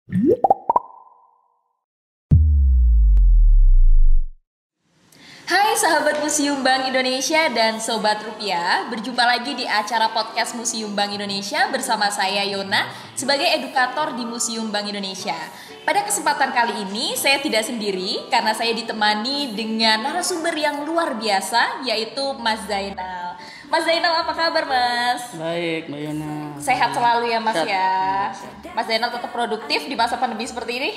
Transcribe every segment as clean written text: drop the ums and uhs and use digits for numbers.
Hai sahabat Museum Bank Indonesia dan Sobat Rupiah, berjumpa lagi di acara podcast Museum Bank Indonesia bersama saya Yona sebagai edukator di Museum Bank Indonesia. Pada kesempatan kali ini saya tidak sendiri karena saya ditemani dengan narasumber yang luar biasa, yaitu Mas Zainal. Mas Zainal, apa kabar Mas? Baik, Mbak Yona. Sehat selalu ya Mas Sehat. ya. Mas Zainal tetap produktif di masa pandemi seperti ini?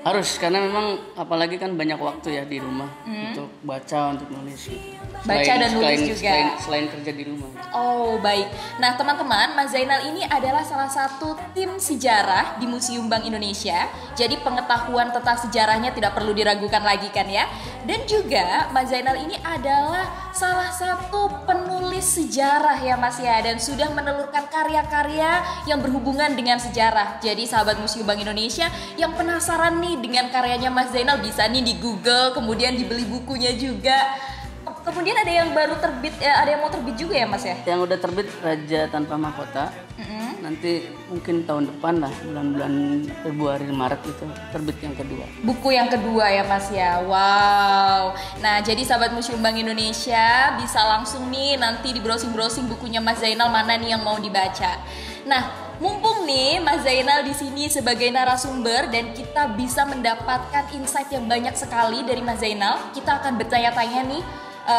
Harus, karena memang apalagi kan banyak waktu ya di rumah untuk baca, untuk nulis gitu. Baca dan nulis juga. Selain kerja di rumah. Oh baik, nah teman-teman, Mas Zainal ini adalah salah satu tim sejarah di Museum Bank Indonesia. Jadi pengetahuan tentang sejarahnya tidak perlu diragukan lagi kan ya. Dan juga Mas Zainal ini adalah salah satu penulis sejarah ya Mas ya. Dan sudah menelurkan karya-karya yang berhubungan dengan sejarah. Jadi sahabat Museum Bank Indonesia yang penasaran nih dengan karyanya Mas Zainal, bisa nih di Google, kemudian dibeli bukunya juga. Kemudian ada yang baru terbit, ada yang mau terbit juga ya Mas ya? Yang udah terbit Raja Tanpa Mahkota. Nanti mungkin tahun depan lah, bulan-bulan Februari Maret itu terbit yang kedua. Buku yang kedua ya Mas ya. Wow. Nah, jadi sahabat Museum Bank Indonesia bisa langsung nih nanti di browsing-browsing bukunya Mas Zainal mana nih yang mau dibaca. Nah, mumpung nih Mas Zainal di sini sebagai narasumber dan kita bisa mendapatkan insight yang banyak sekali dari Mas Zainal, kita akan bertanya-tanya nih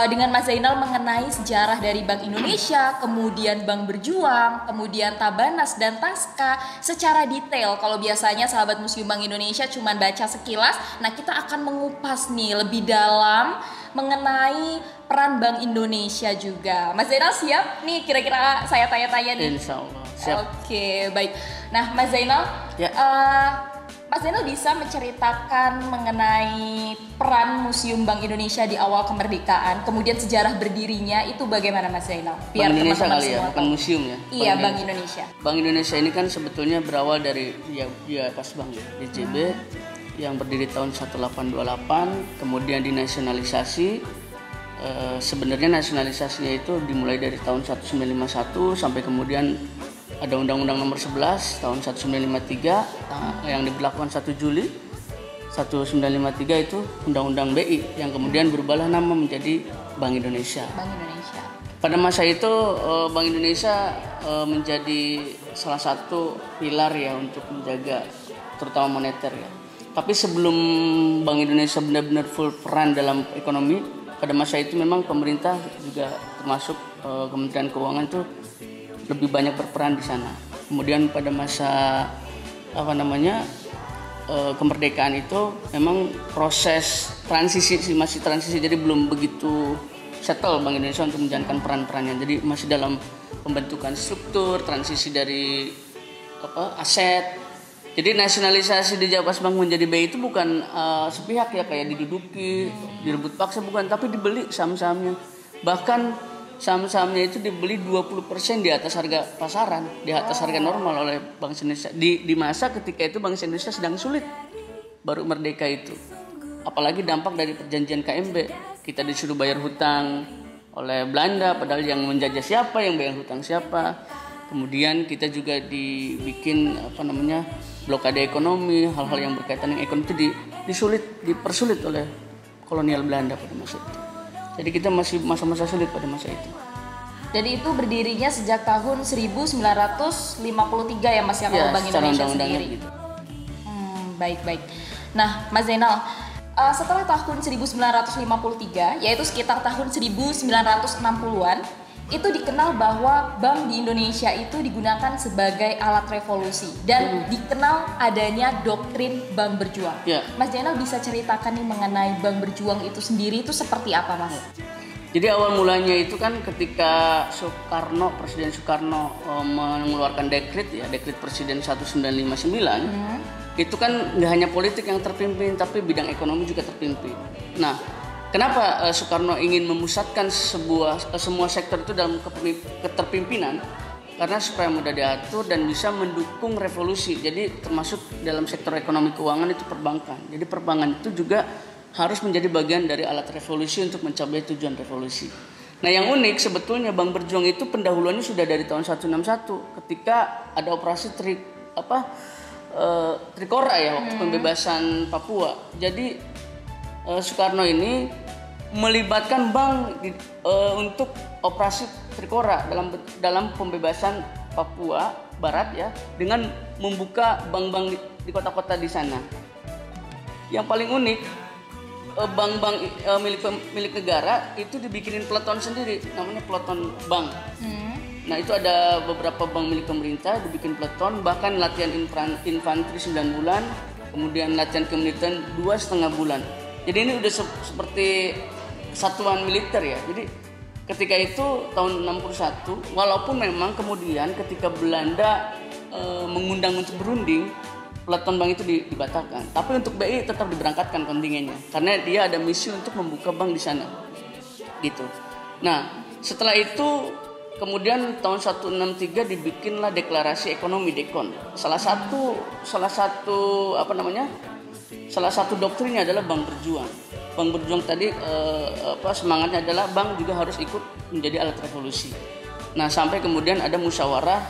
dengan Mas Zainal mengenai sejarah dari Bank Indonesia, kemudian Bank Berjuang, kemudian Tabanas dan Taska secara detail. Kalau biasanya sahabat Museum Bank Indonesia cuma baca sekilas, nah kita akan mengupas nih lebih dalam mengenai peran Bank Indonesia juga. Mas Zainal siap nih, kira-kira saya tanya-tanya nih? Insya Allah siap. Oke, baik. Nah Mas Zainal, Ya. Mas Zainal bisa menceritakan mengenai peran Museum Bank Indonesia di awal kemerdekaan, kemudian sejarah berdirinya itu bagaimana Mas Zainal? Biar Bank Indonesia kali ya, semua bukan tahu. museum ya. Iya, Bank Indonesia. Bank Indonesia ini kan sebetulnya berawal dari Pas Bank ya, DCB yang berdiri tahun 1828, kemudian dinasionalisasi. Sebenarnya nasionalisasinya itu dimulai dari tahun 1951 sampai kemudian ada Undang-Undang Nomor 11 tahun 1953 yang diberlakukan 1 Juli 1953 itu Undang-Undang BI yang kemudian berubahlah nama menjadi Bank Indonesia. Bank Indonesia. Pada masa itu Bank Indonesia menjadi salah satu pilar ya untuk menjaga terutama moneter ya. Tapi sebelum Bank Indonesia benar-benar full peran dalam ekonomi, pada masa itu memang pemerintah juga termasuk Kementerian Keuangan itu lebih banyak berperan di sana. Kemudian pada masa kemerdekaan itu memang proses transisi masih transisi, jadi belum begitu settle Bank Indonesia untuk menjalankan peran-perannya. Jadi masih dalam pembentukan struktur, transisi dari aset. Jadi nasionalisasi di Pas Bank menjadi BI itu bukan sepihak ya kayak diduduki, direbut paksa, bukan, tapi dibeli saham-sahamnya. Bahkan saham-sahamnya itu dibeli 20% di atas harga pasaran, di atas harga normal oleh Bank Indonesia. Di masa ketika itu Bank Indonesia sedang sulit, baru merdeka itu. Apalagi dampak dari perjanjian KMB, kita disuruh bayar hutang oleh Belanda, padahal yang menjajah siapa, yang bayar hutang siapa. Kemudian kita juga dibikin blokade ekonomi, hal-hal yang berkaitan dengan ekonomi itu dipersulit oleh kolonial Belanda pada masa itu. Jadi kita masih masa-masa sulit pada masa itu. Jadi itu berdirinya sejak tahun 1953 ya Mas ya, kalau Bank Indonesia sendiri. Gitu. Baik. Nah Mas Zainal, setelah tahun 1953, yaitu sekitar tahun 1960-an, itu dikenal bahwa bank di Indonesia itu digunakan sebagai alat revolusi dan dikenal adanya doktrin Bank Berjuang. Ya. Mas Zainal bisa ceritakan nih mengenai Bank Berjuang itu sendiri itu seperti apa Mas? Jadi awal mulanya itu kan ketika Presiden Soekarno mengeluarkan dekret Presiden 1959, itu kan nggak hanya politik yang terpimpin, tapi bidang ekonomi juga terpimpin. Nah, kenapa Soekarno ingin memusatkan semua sektor itu dalam keterpimpinan? Karena supaya mudah diatur dan bisa mendukung revolusi. Jadi termasuk dalam sektor ekonomi keuangan itu perbankan. Jadi perbankan itu juga harus menjadi bagian dari alat revolusi untuk mencapai tujuan revolusi. Nah yang unik sebetulnya Bank Berjuang itu pendahuluannya sudah dari tahun 161 ketika ada operasi Trikora ya waktu pembebasan Papua. Jadi Soekarno ini melibatkan bank untuk operasi Trikora dalam pembebasan Papua Barat ya, dengan membuka bank-bank di kota-kota di sana. Yang paling unik, bank-bank milik negara itu dibikinin peleton sendiri, namanya peleton bank. Nah itu ada beberapa bank milik pemerintah dibikin peleton, bahkan latihan infanteri 9 bulan, kemudian latihan kemiliteran 2,5 bulan. Jadi ini udah seperti satuan militer ya. Jadi ketika itu tahun 61, walaupun memang kemudian ketika Belanda mengundang untuk berunding, peleton bank itu dibatalkan. Tapi untuk BI tetap diberangkatkan kontingennya karena dia ada misi untuk membuka bank di sana. Gitu. Nah, setelah itu kemudian tahun 163 dibikinlah deklarasi ekonomi Dekon. Salah satu doktrinnya adalah Bank Berjuang. Bank Berjuang tadi semangatnya adalah bank juga harus ikut menjadi alat revolusi. Nah, sampai kemudian ada musyawarah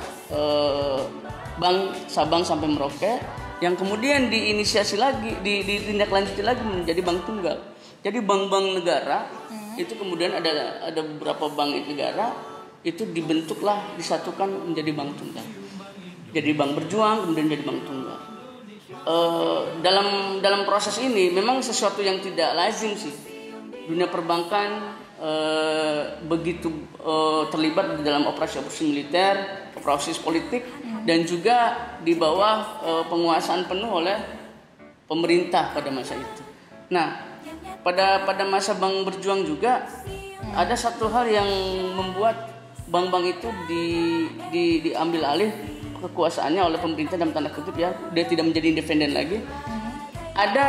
Bank Sabang sampai Merauke yang kemudian diinisiasi lagi, ditindaklanjuti lagi menjadi bank tunggal. Jadi bank-bank negara itu kemudian ada beberapa bank negara itu dibentuklah, disatukan menjadi bank tunggal. Jadi Bank Berjuang kemudian jadi bank tunggal. Dalam proses ini memang sesuatu yang tidak lazim sih. Dunia perbankan begitu terlibat di dalam operasi-operasi militer, operasi politik, dan juga di bawah penguasaan penuh oleh pemerintah pada masa itu. Nah, pada masa Bank Berjuang juga ada satu hal yang membuat bank-bank itu diambil alih kekuasaannya oleh pemerintah dalam tanda kutip ya, dia tidak menjadi independen lagi. Ada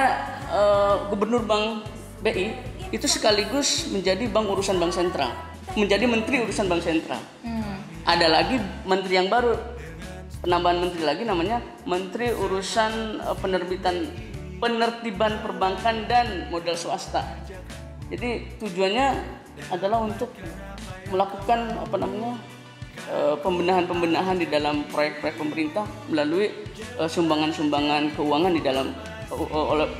gubernur Bank BI itu sekaligus menjadi bank urusan bank sentral, menjadi menteri urusan bank sentral. Ada lagi menteri yang baru, penambahan menteri lagi namanya menteri urusan penertiban perbankan dan modal swasta. Jadi tujuannya adalah untuk melakukan pembenahan di dalam proyek-proyek pemerintah melalui sumbangan-sumbangan keuangan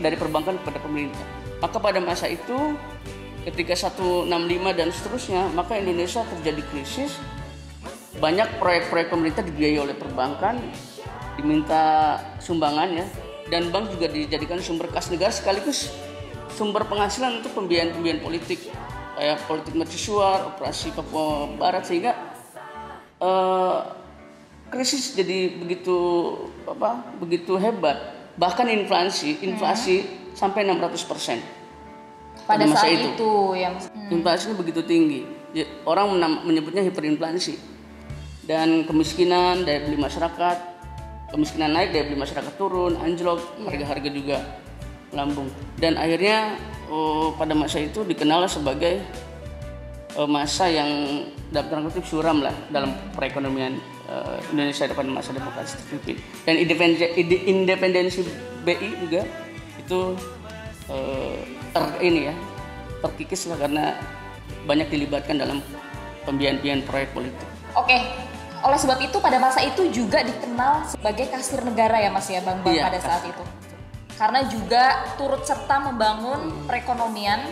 dari perbankan kepada pemerintah. Maka pada masa itu ketika 165 dan seterusnya, maka Indonesia terjadi krisis. Banyak proyek-proyek pemerintah dibiayai oleh perbankan, diminta sumbangannya, dan bank juga dijadikan sumber kas negara sekaligus sumber penghasilan untuk pembiayaan politik, kayak politik mercusuar, operasi Papua Barat, sehingga krisis jadi begitu hebat. Bahkan inflasi sampai 600% pada masa itu yang inflasinya begitu tinggi. Orang menyebutnya hiperinflasi. Dan kemiskinan, daya beli masyarakat, kemiskinan naik, daya beli masyarakat turun, anjlok, harga-harga juga melambung. Dan akhirnya pada masa itu dikenal sebagai masa yang dalam tanda kutip suram lah dalam perekonomian Indonesia pada masa demokrasi terpimpin. Dan independensi BI juga itu terkikis lah karena banyak dilibatkan dalam pembiayaan proyek politik. Oke, oleh sebab itu pada masa itu juga dikenal sebagai kasir negara ya Mas ya, bank-bank pada saat itu. Karena juga turut serta membangun perekonomian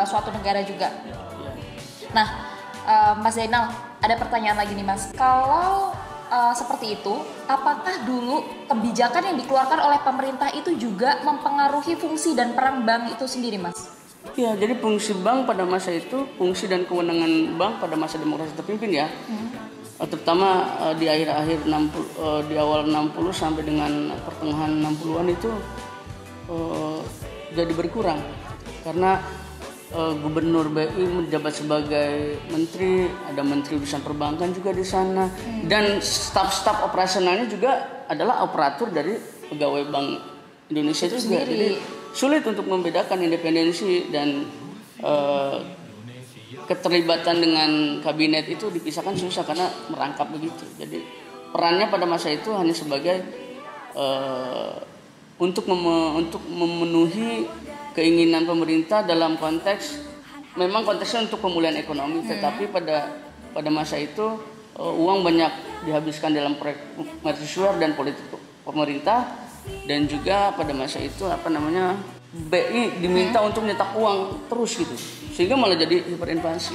suatu negara juga. Nah, Mas Zainal, ada pertanyaan lagi nih Mas. Kalau seperti itu, apakah dulu kebijakan yang dikeluarkan oleh pemerintah itu juga mempengaruhi fungsi dan peran bank itu sendiri Mas? Ya, jadi fungsi bank pada masa itu, fungsi dan kewenangan bank pada masa demokrasi terpimpin ya. Terutama di akhir-akhir 60, di awal 60 sampai dengan pertengahan 60-an itu jadi berkurang karena gubernur BI menjabat sebagai menteri, ada menteri urusan perbankan juga di sana, dan staf-staf operasionalnya juga adalah operator dari pegawai Bank Indonesia itu juga. Jadi sulit untuk membedakan independensi dan keterlibatan dengan kabinet itu dipisahkan susah karena merangkap begitu. Jadi perannya pada masa itu hanya sebagai untuk memenuhi keinginan pemerintah dalam konteks, memang konteksnya untuk pemulihan ekonomi, tetapi pada masa itu uang banyak dihabiskan dalam proyek mercusuar dan pemerintah, dan juga pada masa itu BI diminta untuk nyetak uang terus gitu, sehingga malah jadi hiperinflasi.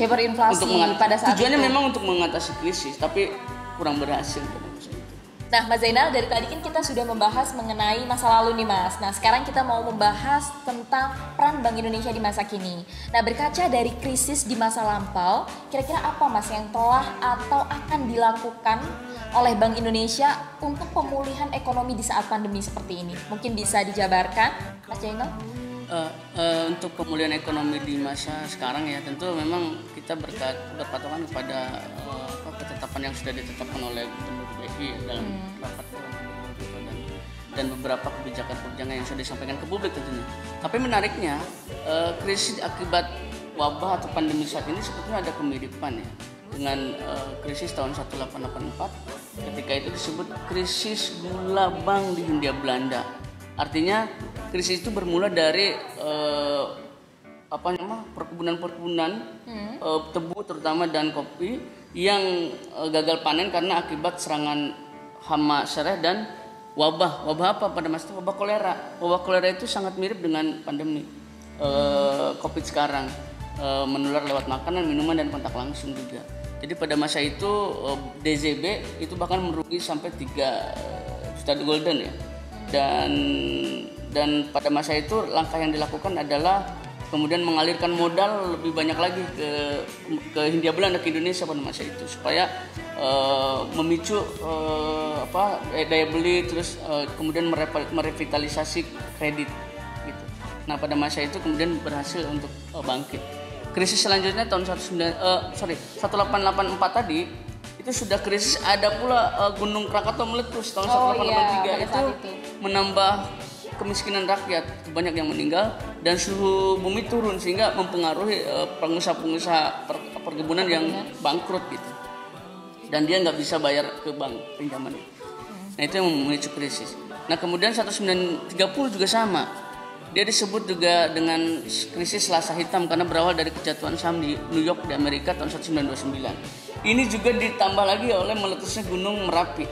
Pada saat tujuannya itu memang untuk mengatasi krisis, tapi kurang berhasil pada masa itu. Nah, Mas Zainal, dari tadi kan kita sudah membahas mengenai masa lalu nih, Mas. Nah, sekarang kita mau membahas tentang peran Bank Indonesia di masa kini. Nah, berkaca dari krisis di masa lampau, kira-kira apa, Mas, yang telah atau akan dilakukan oleh Bank Indonesia untuk pemulihan ekonomi di saat pandemi seperti ini? Mungkin bisa dijabarkan, Mas Zainal? Untuk pemulihan ekonomi di masa sekarang ya, tentu memang kita berpatokan kepada ketetapan yang sudah ditetapkan oleh Gubernur BI dalam rapat dan beberapa kebijakan-kebijakan yang sudah disampaikan ke publik tentunya. Tapi menariknya, krisis akibat wabah atau pandemi saat ini sebetulnya ada kemiripan ya dengan krisis tahun 1884, ketika itu disebut krisis gula bank di Hindia Belanda. Artinya krisis itu bermula dari perkebunan tebu terutama dan kopi yang gagal panen karena akibat serangan hama sereh dan wabah. Wabah apa pada masa itu? Wabah kolera. Wabah kolera itu sangat mirip dengan pandemi COVID sekarang, menular lewat makanan, minuman, dan kontak langsung juga. Jadi pada masa itu DZB itu bahkan merugi sampai 3 juta golden ya. Dan pada masa itu langkah yang dilakukan adalah kemudian mengalirkan modal lebih banyak lagi ke Hindia Belanda, ke Indonesia pada masa itu, supaya memicu daya beli, terus kemudian merevitalisasi kredit gitu. Nah, pada masa itu kemudian berhasil untuk bangkit. Krisis selanjutnya tahun 1884 tadi itu sudah krisis, ada pula Gunung Krakatau meletus tahun 1883 itu menambah kemiskinan rakyat, banyak yang meninggal dan suhu bumi turun sehingga mempengaruhi pengusaha-pengusaha perkebunan yang bangkrut gitu, dan dia nggak bisa bayar ke bank pinjaman. Nah, itu yang memicu krisis. Nah, kemudian 1930 juga sama, dia disebut juga dengan krisis Selasa Hitam karena berawal dari kejatuhan saham di New York di Amerika tahun 1929. Ini juga ditambah lagi oleh meletusnya Gunung Merapi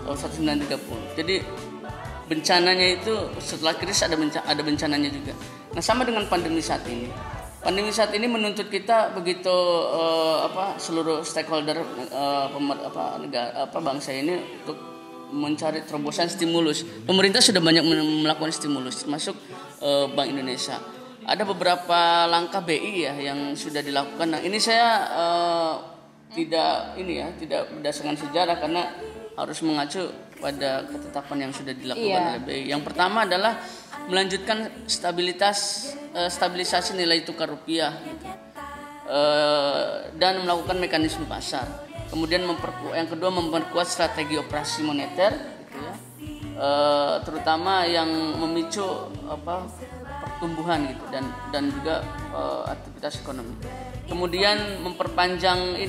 tahun 1930. Jadi bencananya itu setelah krisis ada bencananya juga. Nah, sama dengan pandemi saat ini. Pandemi saat ini menuntut kita begitu seluruh stakeholder bangsa ini untuk mencari terobosan stimulus. Pemerintah sudah banyak melakukan stimulus, termasuk Bank Indonesia. Ada beberapa langkah BI ya yang sudah dilakukan. Nah, ini saya tidak berdasarkan sejarah karena harus mengacu pada ketetapan yang sudah dilakukan oleh BI. Yang pertama adalah melanjutkan stabilisasi nilai tukar rupiah dan melakukan mekanisme pasar. Kemudian yang kedua memperkuat strategi operasi moneter gitu ya. Terutama yang memicu pertumbuhan gitu dan juga aktivitas ekonomi. Kemudian memperpanjang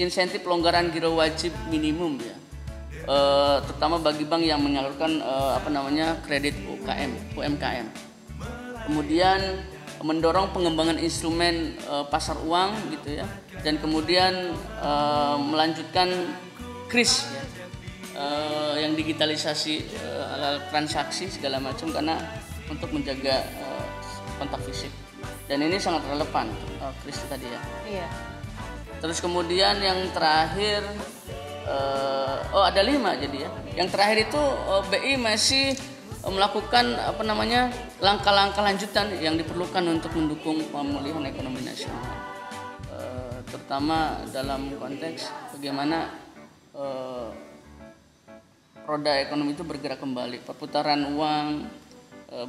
insentif pelonggaran giro wajib minimum ya, terutama bagi bank yang menyalurkan kredit UMKM. Kemudian mendorong pengembangan instrumen pasar uang gitu ya, dan kemudian melanjutkan KRIS ya, yang digitalisasi transaksi segala macam karena untuk menjaga kontak fisik, dan ini sangat relevan KRIS tadi ya. Iya. Terus kemudian yang terakhir ada 5 jadi ya. Yang terakhir itu BI masih melakukan langkah-langkah lanjutan yang diperlukan untuk mendukung pemulihan ekonomi nasional, terutama dalam konteks bagaimana roda ekonomi itu bergerak kembali, perputaran uang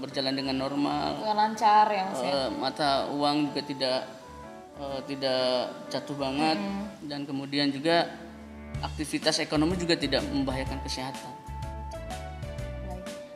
berjalan dengan normal, lancar ya, mata uang juga tidak jatuh banget, dan kemudian juga aktivitas ekonomi juga tidak membahayakan kesehatan.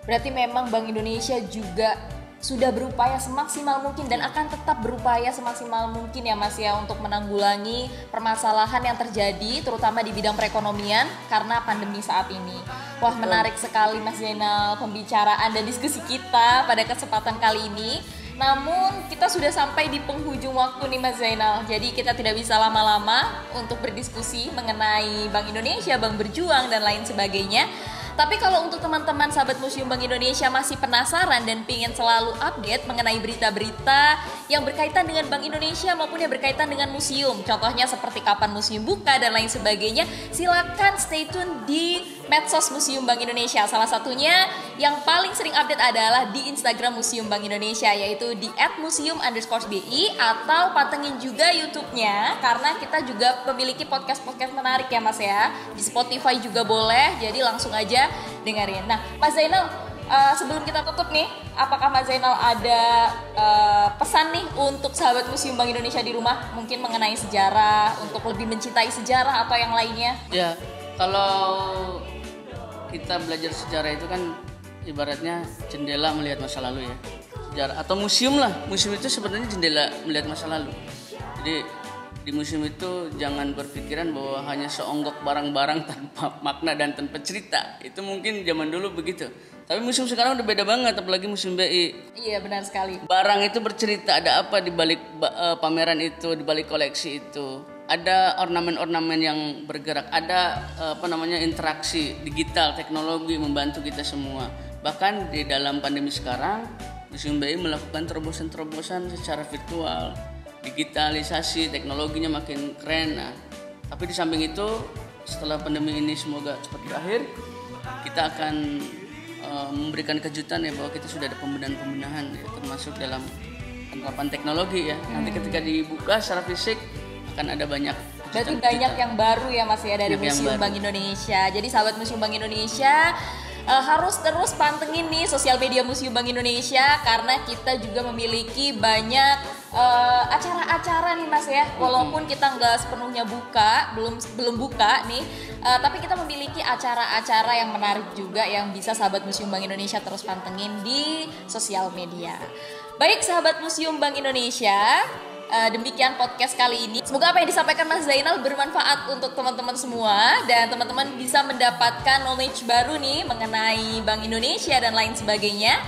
Berarti memang Bank Indonesia juga sudah berupaya semaksimal mungkin dan akan tetap berupaya semaksimal mungkin ya Mas ya untuk menanggulangi permasalahan yang terjadi terutama di bidang perekonomian karena pandemi saat ini. Wah, menarik sekali Mas Zainal pembicaraan dan diskusi kita pada kesempatan kali ini. Namun kita sudah sampai di penghujung waktu nih Mas Zainal. Jadi kita tidak bisa lama-lama untuk berdiskusi mengenai Bank Indonesia, Bank Berjuang dan lain sebagainya. Tapi kalau untuk teman-teman sahabat Museum Bank Indonesia masih penasaran dan ingin selalu update mengenai berita-berita yang berkaitan dengan Bank Indonesia maupun yang berkaitan dengan museum, contohnya seperti kapan museum buka dan lain sebagainya, silakan stay tune di medsos Museum Bank Indonesia. Salah satunya yang paling sering update adalah di Instagram Museum Bank Indonesia, yaitu di @museum_bi, atau pantengin juga YouTube-nya karena kita juga memiliki podcast-podcast menarik ya Mas ya. Di Spotify juga boleh, jadi langsung aja dengerin. Nah, Mas Zainal, sebelum kita tutup nih, apakah Mas Zainal ada pesan nih untuk sahabat Museum Bank Indonesia di rumah, mungkin mengenai sejarah, untuk lebih mencintai sejarah atau yang lainnya? Ya, kalau kita belajar sejarah itu kan ibaratnya jendela melihat masa lalu ya. Sejarah atau museum lah. Museum itu sebenarnya jendela melihat masa lalu. Jadi di museum itu jangan berpikiran bahwa hanya seonggok barang-barang tanpa makna dan tanpa cerita. Itu mungkin zaman dulu begitu. Tapi museum sekarang udah beda banget, apalagi Museum BI. Iya, benar sekali. Barang itu bercerita, ada apa di balik pameran itu, di balik koleksi itu. Ada ornamen-ornamen yang bergerak, ada interaksi digital, teknologi membantu kita semua. Bahkan di dalam pandemi sekarang, Museum BI melakukan terobosan-terobosan secara virtual. Digitalisasi, teknologinya makin keren. Nah, tapi di samping itu, setelah pandemi ini semoga cepat berakhir, kita akan memberikan kejutan ya bahwa kita sudah ada pembenahan-pembenahan ya, termasuk dalam penerapan teknologi ya. Nanti ketika dibuka secara fisik akan ada banyak kejutan. Berarti banyak yang baru ya Mas ya dari Museum Bank Indonesia. Jadi sahabat Museum Bank Indonesia harus terus pantengin nih sosial media Museum Bank Indonesia karena kita juga memiliki banyak acara-acara nih Mas ya. Walaupun kita nggak sepenuhnya buka, belum buka nih, tapi kita memiliki acara-acara yang menarik juga yang bisa sahabat Museum Bank Indonesia terus pantengin di sosial media. Baik sahabat Museum Bank Indonesia, demikian podcast kali ini. Semoga apa yang disampaikan Mas Zainal bermanfaat untuk teman-teman semua dan teman-teman bisa mendapatkan knowledge baru nih mengenai Bank Indonesia dan lain sebagainya.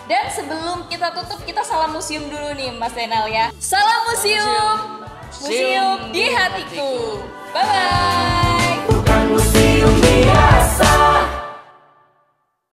Dan sebelum kita tutup, kita salam museum dulu nih Mas Zainal ya. Salam museum, museum di hatiku. Bye bye. Bukan museum biasa.